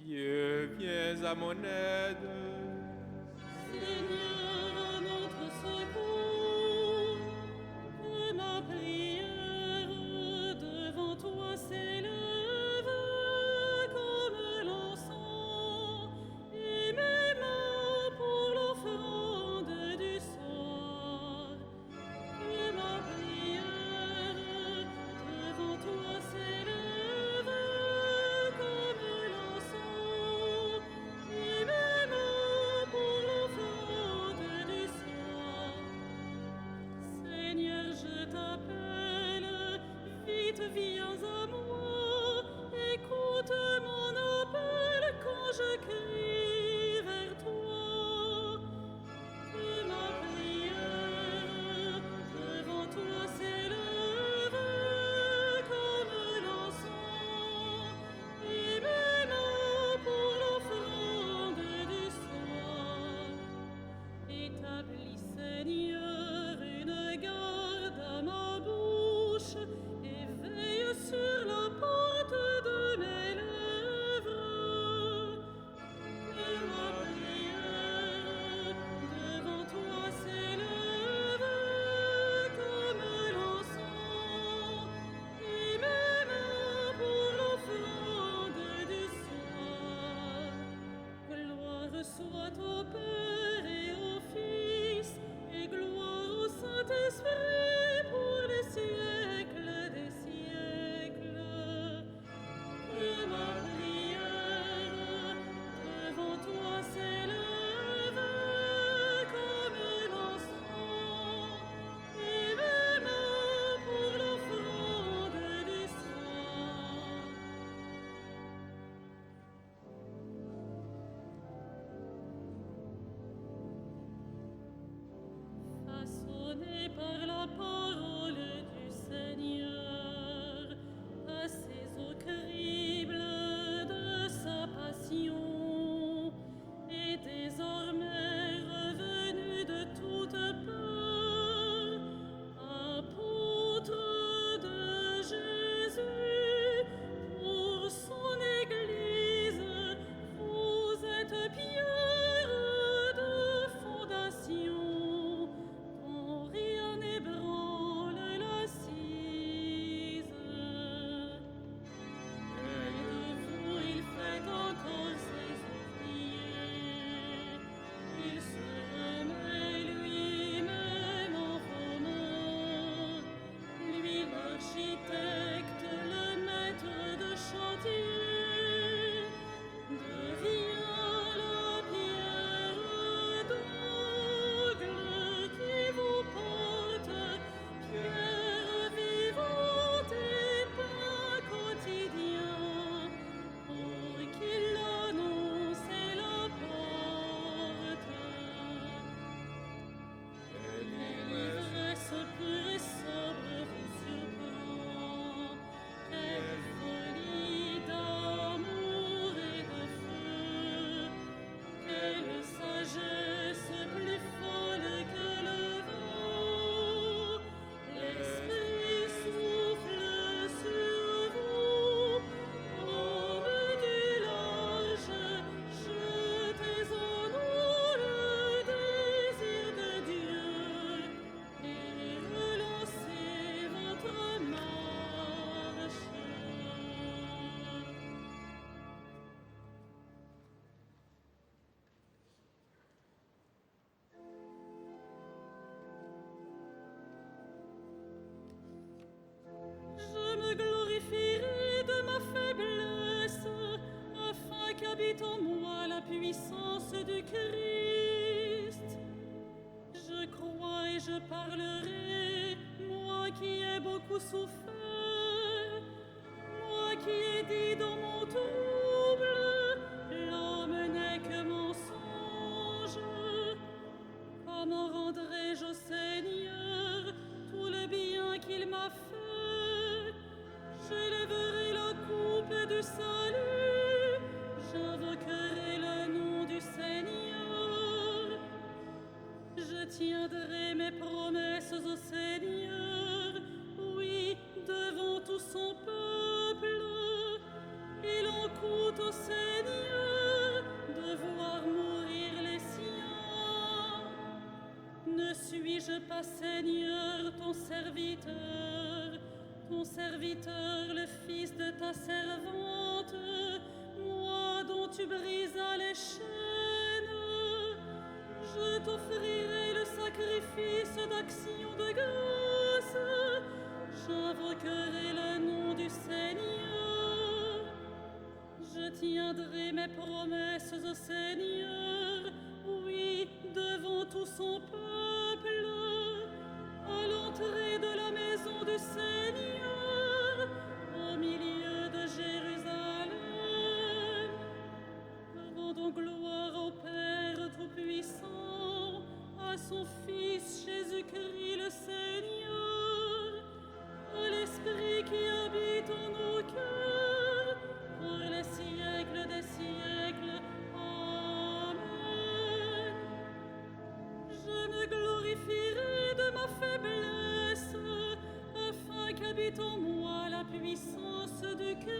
Dieu, viens à mon aide. Seigneur, notre secours, que ma prière devant toi s'élève comme l'encens, et mes mains pour l'offrande du soir. Que ma prière devant toi s'élève comme l'encens, et mes mains pour l'offrande du soir. Seigneur, je t'appelle, vite viens à moi, écoute mon appel quand je crie vers toi. Que ma prière devant toi s'élève comme l'encens, et mes mains pour l'offrande du soir. Établis, Seigneur, une garde à ma bouche, et veille sur la porte de mes lèvres. Que ma prière devant toi s'élève comme l'encens, et mes mains pour l'offrande du soir. Gloire soit au Père et au Fils, et gloire au Saint-Esprit pour les siècles des siècles. Que ma prière devant toi s'élève comme l'encens, et mes mains pour l'offrande du soir. Façonné par la parole du Seigneur, assez au crible de sa passion, et désormais revenu de toute peur, apôtre de Jésus, pour son Église, vous êtes pierre de fondation, dont rien n'ébranle l'assise. Et de vous il fait encore ses ouvriers. Il se remet lui-même en vos mains, lui l'architecte, le maître de chantier, devient la pierre d'angle qui vous porte, pierre vivante et pain quotidien, pour qu'il l'annonce et l'apporte. L'ivresse pure et sobre vous surprend, quelle folie d'amour et de feu, quelle sagesse plus folle que le vent. L'Esprit souffle sur vous, hommes du large, jetez en nous le désir de Dieu, et relancez votre marche. Je me glorifierai de ma faiblesse, afin qu'habite en moi la puissance du Christ. Je crois et je parlerai, moi qui ai beaucoup souffert, moi qui ai dit dans mon trouble, l'homme n'est que mensonge. Comment rendrai-je au Seigneur tout le bien qu'il m'a fait? J'élèverai la coupe du salut, j'invoquerai le nom du Seigneur. Je tiendrai mes promesses au Seigneur, oui, devant tout son peuple. Il en coûte au Seigneur pas, Seigneur, ton serviteur, le fils de ta servante, moi dont tu brisas les chaînes? Je t'offrirai le sacrifice d'action de grâce, j'invoquerai le nom du Seigneur. Je tiendrai mes promesses au Seigneur, oui, devant tout son peuple, à l'entrée de la maison du Seigneur, au milieu de Jérusalem. Rendons gloire au Père Tout-Puissant, à son Fils Jésus-Christ le Seigneur, à l'Esprit qui habite en nos cœurs, pour les siècles des siècles. Amen. Je me glorifierai de ma faiblesse, afin qu'habite en moi la puissance de Christ.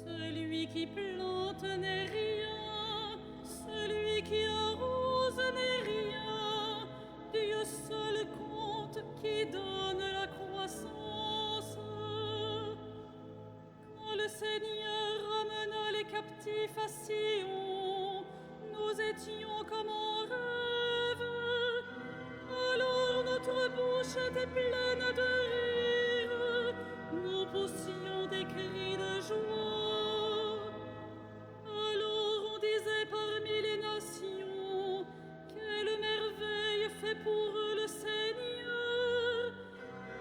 Celui qui plante n'est rien, celui qui arrose n'est rien, Dieu seul compte qui donne la croissance. Quand le Seigneur ramena les captifs à Sion, nous étions comme en rêve, alors notre bouche était pleine de rire, nous poussions des cris de joie. Parmi les nations, quelle merveille fait pour eux le Seigneur,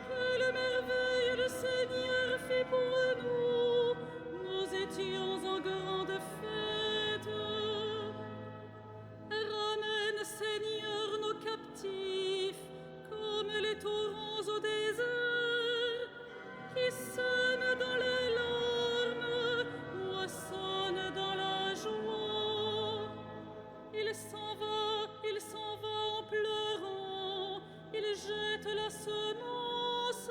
quelle merveille le Seigneur fit pour nous, nous étions en grande fête. Ramène, Seigneur, nos captifs, comme les torrents au désert, qui sèment dans les larmes, moissonnent dans la joie. Il s'en va en pleurant, il jette la semence,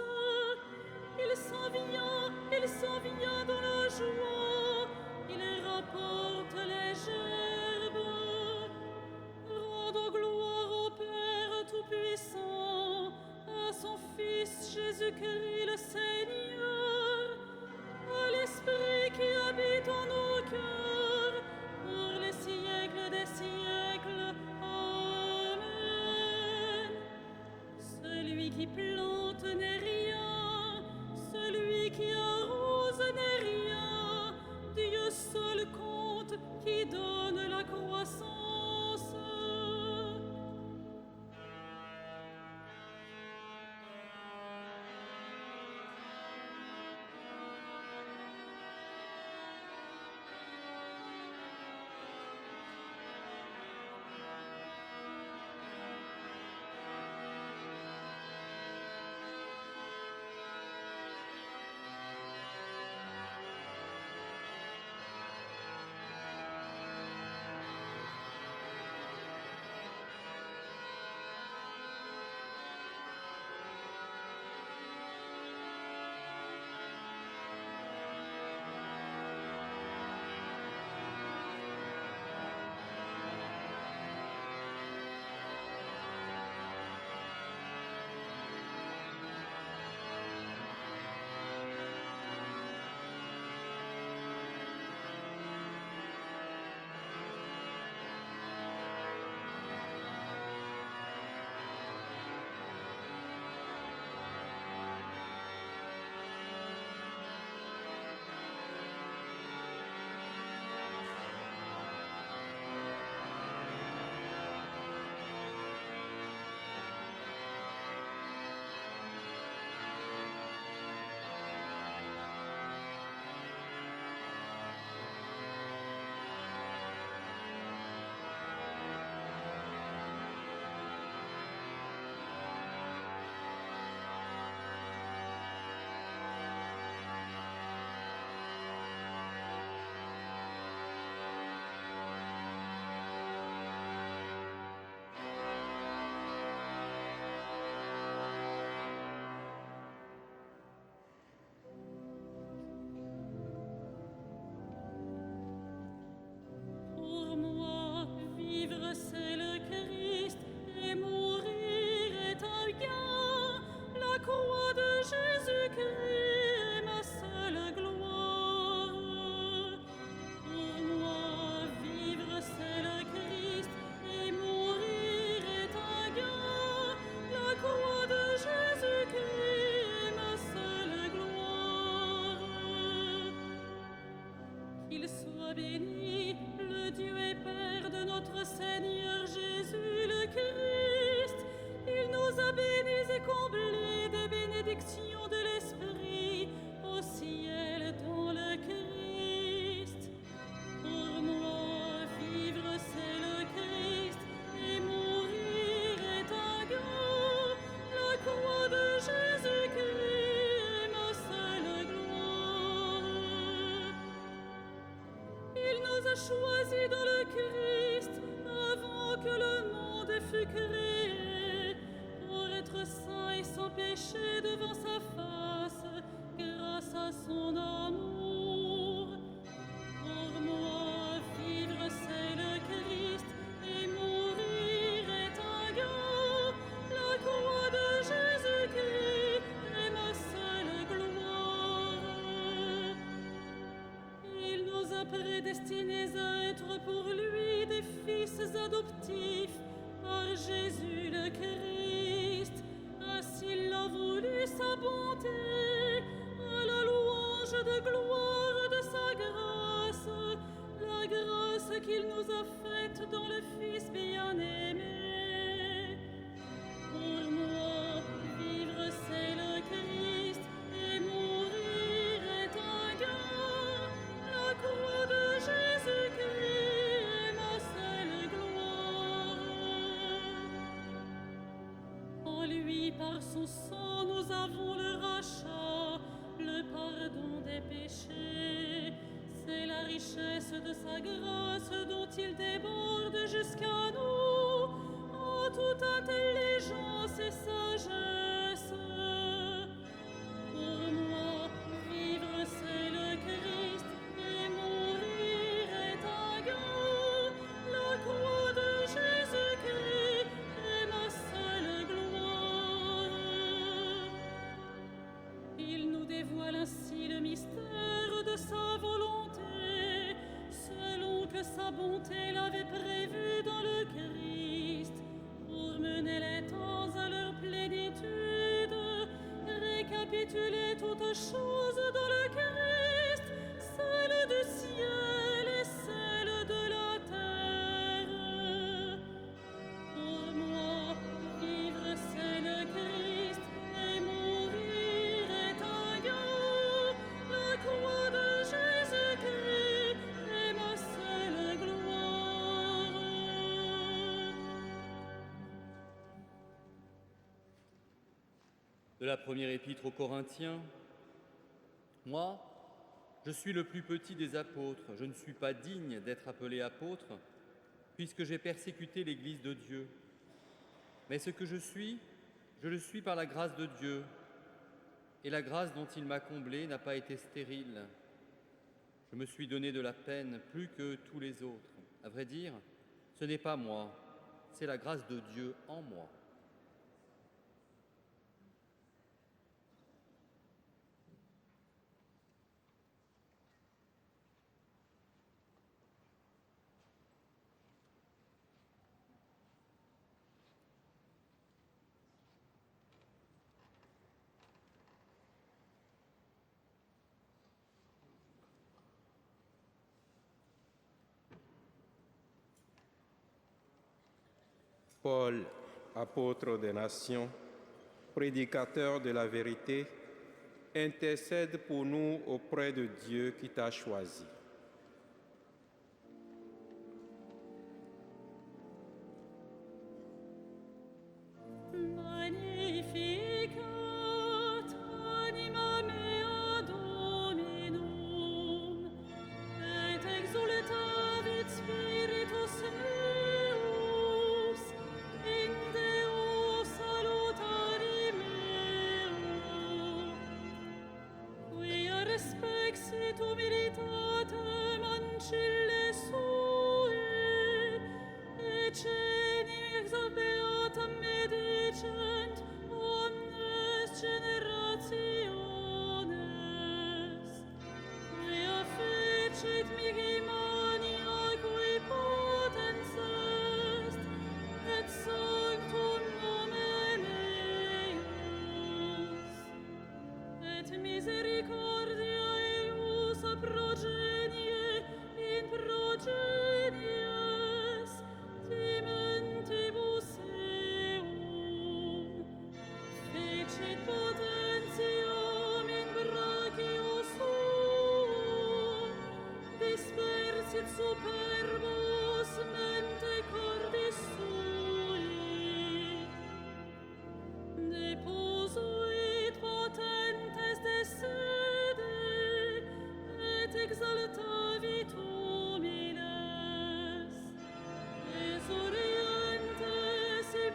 il s'en vient dans la joie, il rapporte les gerbes. Rendons gloire au Père Tout-Puissant, à son Fils Jésus-Christ le Seigneur, à l'Esprit qui habite en nos cœurs, pour les siècles des siècles. Amen. Celui qui plante n'est rien, celui qui arrose n'est rien, Dieu seul compte qui donne la croissance. soit béni, le Dieu et Père de notre Seigneur Jésus le Christ. Il nous a bénis et comblés des bénédictions de l'Esprit au ciel dans le Christ. Pour moi, vivre c'est le Christ et mourir est un gain. La croix de Jésus-Christ est ma seule gloire. Il nous a choisis dans le Christ avant que le monde fût créé, pour être saints et sans péché devant sa face, grâce à son amour. Pour moi, vivre c'est le Christ et mourir est un gain. La croix de Jésus-Christ est ma seule gloire. Il nous a prédestinés à être pour lui des fils adoptifs par Jésus le Christ. Ainsi il a voulu sa bonté, à la louange de gloire de sa grâce, la grâce qu'il nous a faite dans le Fils bien-aimé. Pour moi, vivre c'est le Christ et mourir est un gain. La croix de Jésus-Christ est ma seule gloire. En lui, par son sang, nous avons le rachat, le pardon des péchés. C'est la richesse de sa grâce dont il déborde jusqu'à nous, en toute intelligence et sagesse. Pour moi, vivre c'est le Christ et mourir est un gain. La croix de Jésus-Christ est ma seule gloire. Il nous dévoile ainsi le mystère de sa volonté, selon que sa bonté l'avait prévu dans le Christ, pour mener les temps à leur plénitude, récapituler toutes choses dans le Christ, celles du ciel et celles de la terre. Pour moi, vivre c'est le Christ et mourir est un gain. La croix de Jésus-Christ est ma seule gloire. De la première épître aux Corinthiens. Moi, je suis le plus petit des apôtres. Je ne suis pas digne d'être appelé apôtre, puisque j'ai persécuté l'Église de Dieu. Mais ce que je le suis par la grâce de Dieu. Et la grâce dont il m'a comblé n'a pas été stérile. Je me suis donné de la peine plus que tous les autres. À vrai dire, ce n'est pas moi, c'est la grâce de Dieu en moi. Paul, apôtre des nations, prédicateur de la vérité, intercède pour nous auprès de Dieu qui t'a choisi. Magnificat anima mea Dominum, et exultavit spiritus meus, in Deo salutari meo, quia respexit humilitatem ancille sue, et cenim exalbeatam medicent omnes generationes, quia fecit mihi mania cui potens est, et sanctum nomen eius, et misericordia eius progenie in sit superbos mente cordis sui, deposuit potentes de sede, et exaltavit humiles, exorientes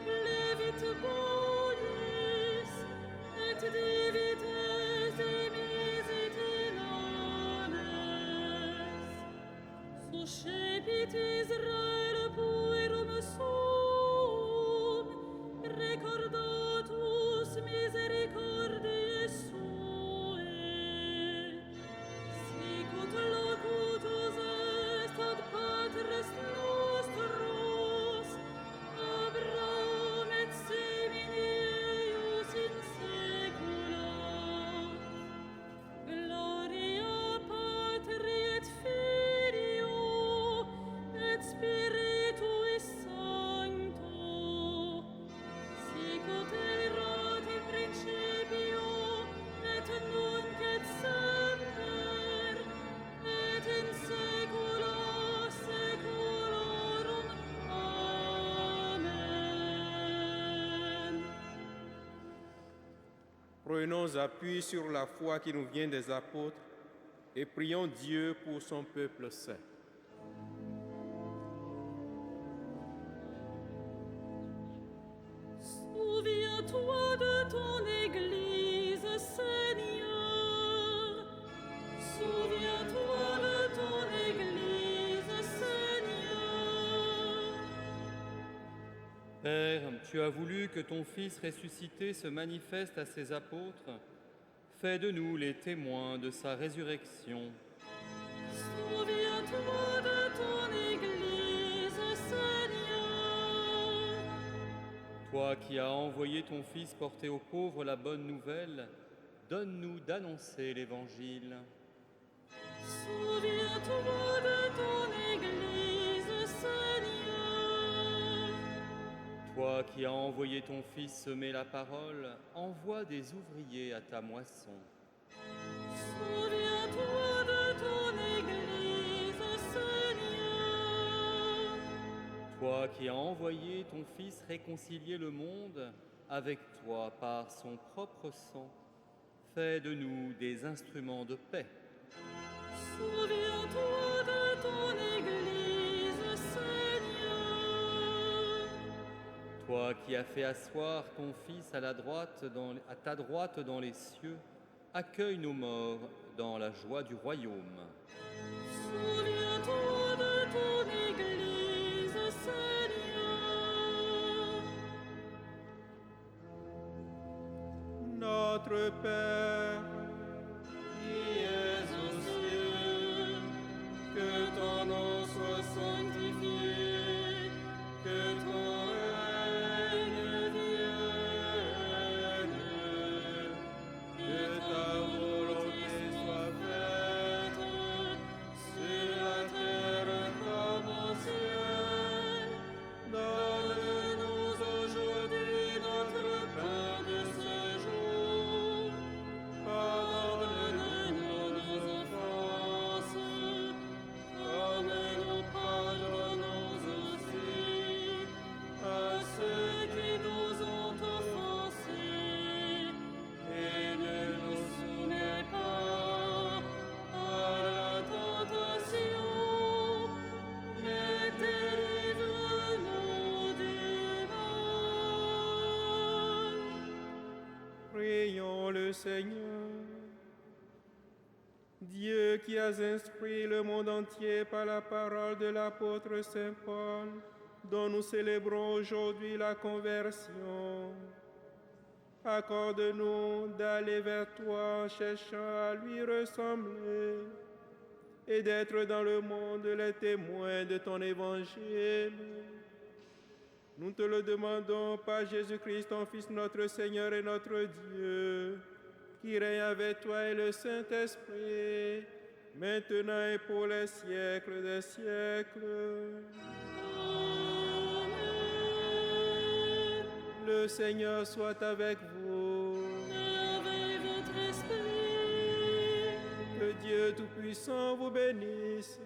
plevit bonis, et divites dimisit in anes. Suscepit Israel puerum sum, recordatus misericordiae suae. Sicut locutus est ad patres nostros, Abraham et semini eius in saecula. Gloria Patri et Filio et Spiritui Sancto, sicut erat in principio et nunc et semper et in saecula saeculorum. Amen. Prenons appui sur la foi qui nous vient des apôtres et prions Dieu pour son peuple saint. Souviens-toi de ton Église, Seigneur. Souviens-toi de ton Église, Seigneur. Père, tu as voulu que ton Fils ressuscité se manifeste à ses apôtres. Fais de nous les témoins de sa résurrection. Souviens-toi de ton Église, Seigneur. Toi qui as envoyé ton Fils porter aux pauvres la bonne nouvelle, donne-nous d'annoncer l'Évangile. Souviens-toi de ton Église, Seigneur. Toi qui as envoyé ton Fils semer la parole, envoie des ouvriers à ta moisson. Souviens-toi de ton Église, Seigneur. Toi qui as envoyé ton Fils réconcilier le monde avec toi par son propre sang, fais de nous des instruments de paix. Souviens-toi de ton Église, Seigneur. Toi qui as fait asseoir ton Fils à ta droite dans les cieux, accueille nos morts dans la joie du royaume. Souviens-toi de ton Église, Seigneur. Notre Père, qui es aux cieux, que ton nom soit sanctifié, que ton règne vienne, que ta volonté soit faite sur la terre comme au ciel. Donne-nous aujourd'hui notre pain de ce jour. Pardonne-nous nos offenses, comme nous pardonnons aussi à ceux qui nous ont offensés. Et ne nous soumets pas à la tentation, mais délivre-nous du mal. Prions le Seigneur. Dieu qui as instruit le monde entier par la parole de l'apôtre Saint Paul, dont nous célébrons aujourd'hui la conversion, accorde-nous d'aller vers toi en cherchant à lui ressembler et d'être dans le monde les témoins de ton évangile. Nous te le demandons par Jésus-Christ, ton Fils, notre Seigneur et notre Dieu, qui règne avec toi et le Saint-Esprit, maintenant et pour les siècles des siècles. Amen. Le Seigneur soit avec vous. Et avec votre esprit. Que Dieu Tout-Puissant vous bénisse,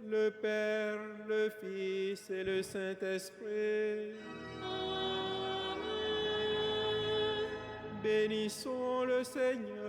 le Père, le Fils et le Saint-Esprit. Amen. Bénissons le Seigneur.